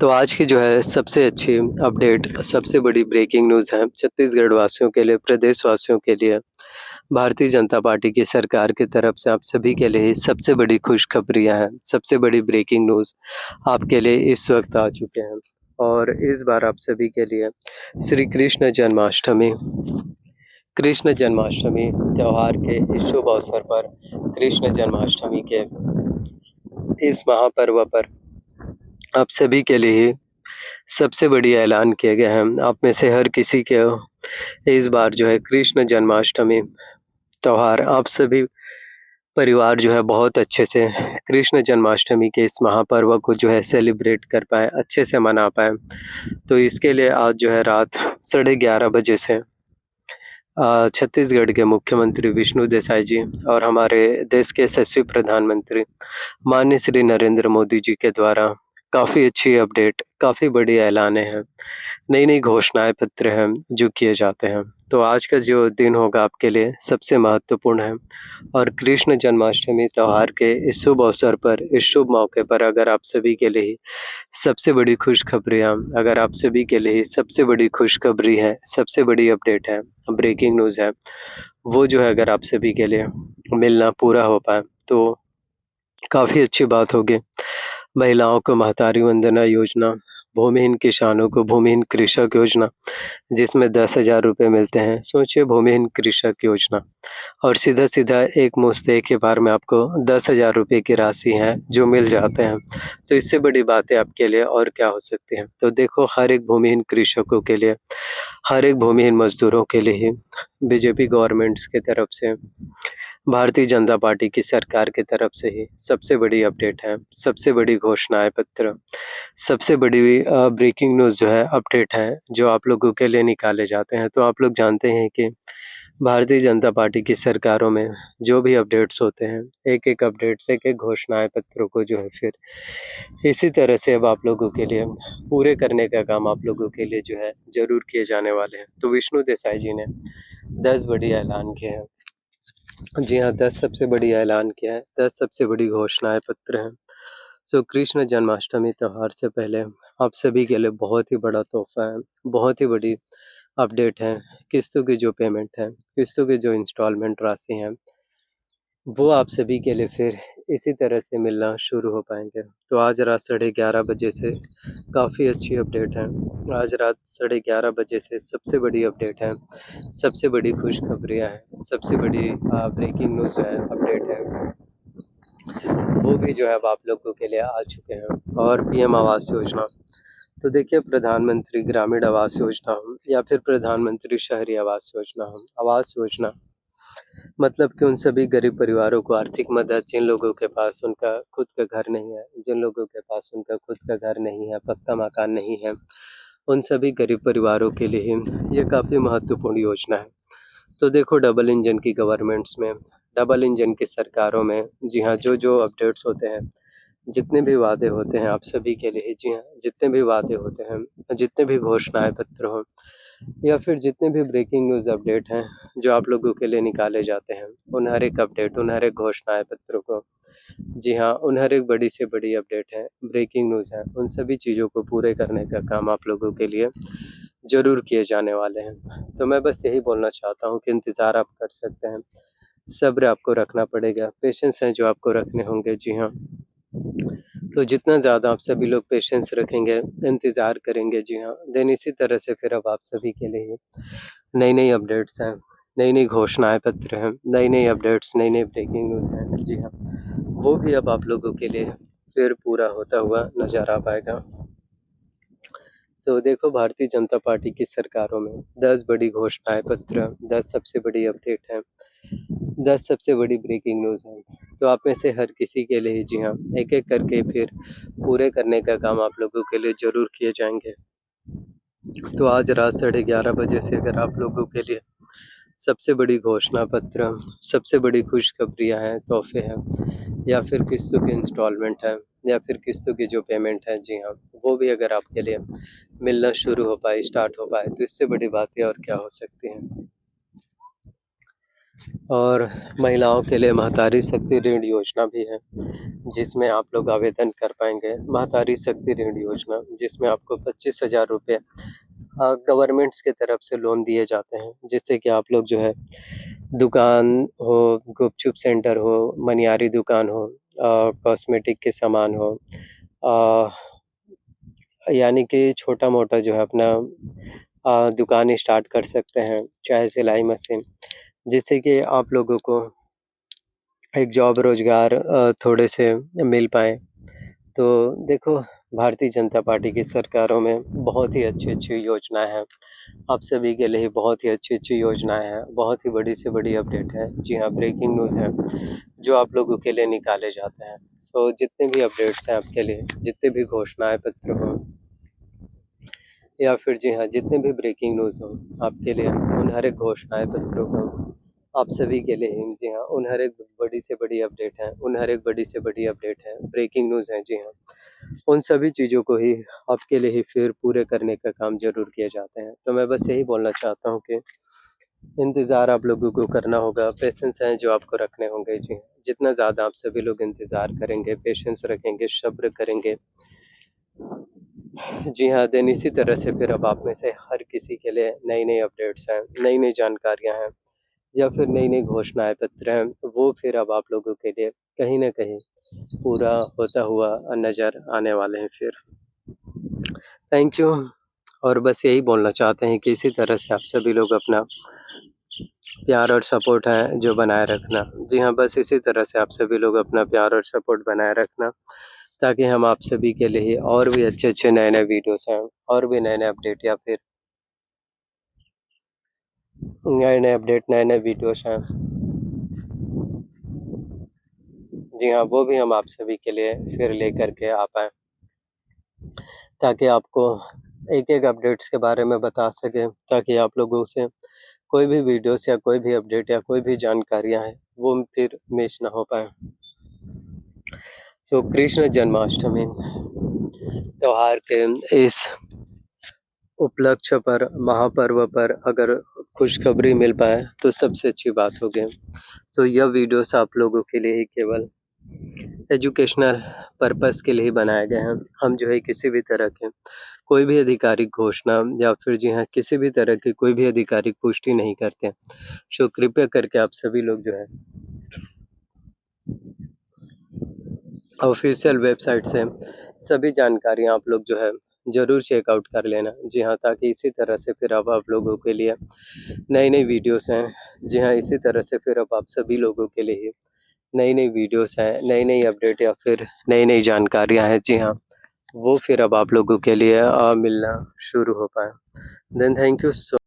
तो आज की जो है सबसे अच्छी अपडेट, सबसे बड़ी ब्रेकिंग न्यूज़ है छत्तीसगढ़ वासियों के लिए, प्रदेश वासियों के लिए, भारतीय जनता पार्टी की सरकार की तरफ से आप सभी के लिए सबसे बड़ी खुशखबरियाँ हैं, सबसे बड़ी ब्रेकिंग न्यूज़ आपके लिए इस वक़्त आ चुके हैं। और इस बार आप सभी के लिए श्री कृष्ण जन्माष्टमी त्योहार के इस शुभ अवसर पर कृष्ण जन्माष्टमी के इस महापर्व पर आप सभी के लिए सबसे बड़ी ऐलान किए गए हैं। आप में से हर किसी के इस बार जो है कृष्ण जन्माष्टमी त्योहार आप सभी परिवार जो है बहुत अच्छे से कृष्ण जन्माष्टमी के इस महापर्व को जो है सेलिब्रेट कर पाएँ, अच्छे से मना पाएँ। तो इसके लिए आज जो है रात 11:30 बजे से छत्तीसगढ़ के मुख्यमंत्री विष्णु देसाई जी और हमारे देश के यशस्वी प्रधानमंत्री माननीय श्री नरेंद्र मोदी जी के द्वारा काफ़ी अच्छी अपडेट, काफ़ी बड़ी ऐलानें हैं, नई-नई घोषणाएँ पत्र हैं जो किए जाते हैं। तो आज का जो दिन होगा आपके लिए सबसे महत्वपूर्ण है और कृष्ण जन्माष्टमी त्योहार के इस शुभ अवसर पर, इस शुभ मौके पर अगर आप सभी के लिए सबसे बड़ी खुशखबरियाँ अगर आप सभी के लिए सबसे बड़ी खुशखबरी है, सबसे बड़ी अपडेट है, ब्रेकिंग न्यूज़ है, वो जो है अगर आप सभी के लिए मिलना पूरा हो पाए, तो काफ़ी अच्छी बात होगी। महिलाओं को महतारी वंदना योजना, भूमिहीन किसानों को भूमिहीन कृषक योजना, जिसमें 10,000 रुपए मिलते हैं। सोचिए भूमिहीन कृषक योजना और सीधा-सीधा एक मुश्त एक ही बार में आपको 10,000 रुपए की राशि है जो मिल जाते हैं। तो इससे बड़ी बातें आपके लिए और क्या हो सकती हैं। तो देखो हर एक भूमिहीन कृषकों के लिए, हर एक भूमिहीन मज़दूरों के लिए ही बीजेपी गवर्नमेंट्स की तरफ से, भारतीय जनता पार्टी की सरकार की तरफ से ही सबसे बड़ी अपडेट है, सबसे बड़ी घोषणाएँ पत्र, सबसे बड़ी ब्रेकिंग न्यूज़ जो है अपडेट है, जो आप लोगों के लिए निकाले जाते हैं। तो आप लोग जानते हैं कि भारतीय जनता पार्टी की सरकारों में जो भी अपडेट्स होते हैं, एक-एक अपडेट्स, एक-एक घोषणाएँ पत्रों को जो है फिर इसी तरह से अब आप लोगों के लिए पूरे करने का काम आप लोगों के लिए जो है ज़रूर किए जाने वाले हैं। तो विष्णु देसाई जी ने 10 बड़ी ऐलान किए हैं। जी हाँ, 10 सबसे बड़ी ऐलान किया है, 10 सबसे बड़ी घोषणाएँ पत्र हैं। सो कृष्ण जन्माष्टमी त्योहार से पहले आप सभी के लिए बहुत ही बड़ा तोहफ़ा है, बहुत ही बड़ी अपडेट है। किस्तों की जो पेमेंट है, किस्तों की जो इंस्टॉलमेंट राशि है, वो आप सभी के लिए फिर इसी तरह से मिलना शुरू हो पाएँगे। तो आज रात 11:30 बजे से काफ़ी अच्छी अपडेट है। आज रात 11:30 बजे से सबसे बड़ी अपडेट है, सबसे बड़ी खुशखबरियाँ हैं, सबसे बड़ी ब्रेकिंग न्यूज़ है, अपडेट है। वो भी जो है अब आप लोगों के लिए आ चुके हैं और पीएम आवास योजना। तो देखिए प्रधानमंत्री ग्रामीण आवास योजना हो या फिर प्रधानमंत्री शहरी आवास योजना हो, आवास योजना मतलब कि उन सभी गरीब परिवारों को आर्थिक मदद जिन लोगों के पास उनका खुद का घर नहीं है, जिन लोगों के पास उनका खुद का घर नहीं है, पक्का मकान नहीं है, उन सभी गरीब परिवारों के लिए ये काफ़ी महत्वपूर्ण योजना है। तो देखो डबल इंजन की गवर्नमेंट्स में, डबल इंजन की सरकारों में जी हाँ, जो-जो अपडेट्स होते हैं, जितने भी वादे होते हैं आप सभी के लिए जी हाँ, जितने भी वादे होते हैं, जितने भी घोषणाएँ पत्र हों या फिर जितने भी ब्रेकिंग न्यूज़ अपडेट हैं, जो आप लोगों के लिए निकाले जाते हैं, उन हर एक अपडेट, उन हर एक घोषणाएँ पत्रों को जी हाँ, उन हर एक बड़ी से बड़ी अपडेट है, ब्रेकिंग न्यूज़ है, उन सभी चीज़ों को पूरे करने का काम आप लोगों के लिए ज़रूर किए जाने वाले हैं। तो मैं बस यही बोलना चाहता हूँ कि इंतज़ार आप कर सकते हैं, सब्र आपको रखना पड़ेगा, पेशेंस हैं जो आपको रखने होंगे, जी हाँ। तो जितना ज़्यादा आप सभी लोग पेशेंस रखेंगे, इंतज़ार करेंगे, जी हाँ, देन इसी तरह से फिर अब आप सभी के लिए नई-नई अपडेट्स हैं, नई-नई घोषणाएँ पत्र हैं, नई-नई अपडेट्स, नई-नई ब्रेकिंग न्यूज़ हैं, जी हाँ। वो भी अब आप लोगों के लिए फिर पूरा होता हुआ नज़र आ पाएगा। सो देखो भारतीय जनता पार्टी की सरकारों में 10 बड़ी घोषणाएँ पत्र, 10 सबसे बड़ी अपडेट हैं, 10 सबसे बड़ी ब्रेकिंग न्यूज़ हैं। तो आप में से हर किसी के लिए जी हाँ, एक-एक करके फिर पूरे करने का काम आप लोगों के लिए ज़रूर किए जाएँगे। तो आज रात 11:30 बजे से अगर आप लोगों के लिए सबसे बड़ी घोषणा पत्र, सबसे बड़ी खुशखबरियाँ हैं, तोहफ़े हैं या फिर किस्तों की इंस्टॉलमेंट है या फिर किस्तों की जो पेमेंट है, जी हाँ, वो भी अगर आपके लिए मिलना शुरू हो पाए, स्टार्ट हो पाए, तो इससे बड़ी बातें और क्या हो सकती हैं। और महिलाओं के लिए महतारी शक्ति ऋण योजना भी है, जिसमें आप लोग आवेदन कर पाएँगे। महतारी शक्ति ऋण योजना जिसमें आपको 25,000 रुपए गवर्नमेंट्स की तरफ से लोन दिए जाते हैं, जिससे कि आप लोग जो है दुकान हो, गुपचुप सेंटर हो, मनिहारी दुकान हो, कॉस्मेटिक के सामान हो, अ, यानी कि छोटा-मोटा जो है अपना दुकान स्टार्ट कर सकते हैं, चाहे सिलाई मशीन, जिससे कि आप लोगों को एक जॉब रोज़गार थोड़े से मिल पाएँ। तो देखो, भारतीय जनता पार्टी की सरकारों में बहुत ही अच्छी-अच्छी योजनाएँ हैं। आप सभी के लिए बहुत ही अच्छी-अच्छी योजनाएँ हैं, बहुत ही बड़ी से बड़ी अपडेट है। जी हाँ, ब्रेकिंग न्यूज़ है, जो आप लोगों के लिए निकाले जाते हैं। सो जितने भी अपडेट्स हैं आपके लिए, जितने भी घोषणाएँ पत्र हों या फिर जी हाँ, जितने भी ब्रेकिंग न्यूज़ हों आपके लिए, उन हर एक घोषणाएँ पत्रों को आप सभी के लिए ही जी हाँ, उन हर एक बड़ी से बड़ी अपडेट है, उन हर एक बड़ी से बड़ी अपडेट है, ब्रेकिंग न्यूज़ है, जी हाँ। उन सभी चीज़ों को ही आपके लिए ही फिर पूरे करने का काम ज़रूर किए जाते हैं। तो मैं बस यही बोलना चाहता हूँ कि इंतज़ार आप लोगों को करना होगा, पेशेंस है जो आपको रखने होंगे, जी हाँ। जितना ज़्यादा आप सभी लोग इंतज़ार करेंगे, पेशेंस रखेंगे, सब्र करेंगे, जी हाँ, देन इसी तरह से फिर अब आप में से हर किसी के लिए नई-नई अपडेट्स हैं, नई-नई जानकारियाँ हैं या फिर नई-नई घोषणाएँ पत्र हैं, वो फिर अब आप लोगों के लिए कहीं न कहीं पूरा होता हुआ नज़र आने वाले हैं फिर। थैंक यू और बस यही बोलना चाहते हैं कि इसी तरह से आप सभी लोग अपना प्यार और सपोर्ट है जो बनाए रखना। जी हाँ, बस इसी तरह से आप सभी लोग अपना प्यार और सपोर्ट बनाए रखना, ताकि हम आप सभी के लिए और भी अच्छे-अच्छे नए-नए वीडियोज़ हैं और भी नए-नए अपडेट या फिर नए-नए अपडेट, नए-नए वीडियोज़ हैं। जी हाँ, वो भी हम आप सभी के लिए फिर लेकर के आ पाएँ, ताकि आपको एक-एक अपडेट्स के बारे में बता सकें, ताकि आप लोगों से कोई भी वीडियोज़ या कोई भी अपडेट या कोई भी जानकारियाँ हैं, वो फिर मिस ना हो पाएँ। सो कृष्ण जन्माष्टमी त्योहार के इस उपलक्ष्य पर, महापर्व पर अगर खुशखबरी मिल पाए, तो सबसे अच्छी बात होगी। सो यह वीडियोज़ आप लोगों के लिए ही केवल एजुकेशनल पर्पज़ के लिए ही बनाए गए हैं। हम जो है किसी भी तरह के कोई भी आधिकारिक घोषणा या फिर जी हाँ, किसी भी तरह की कोई भी आधिकारिक पुष्टि नहीं करते। सो कृपया करके आप सभी लोग जो है ऑफ़िशियल वेबसाइट से सभी जानकारियाँ आप लोग जो है ज़रूर चेकआउट कर लेना। जी हाँ, ताकि इसी तरह से फिर अब आप लोगों के लिए नई-नई वीडियोज़ हैं। जी हाँ, इसी तरह से फिर अब आप सभी लोगों के लिए ही नई-नई वीडियोज़ हैं, नई-नई अपडेट या फिर नई-नई जानकारियाँ हैं। जी हाँ, वो फिर अब आप लोगों के लिए मिलना शुरू हो पाएँ। Then thank you so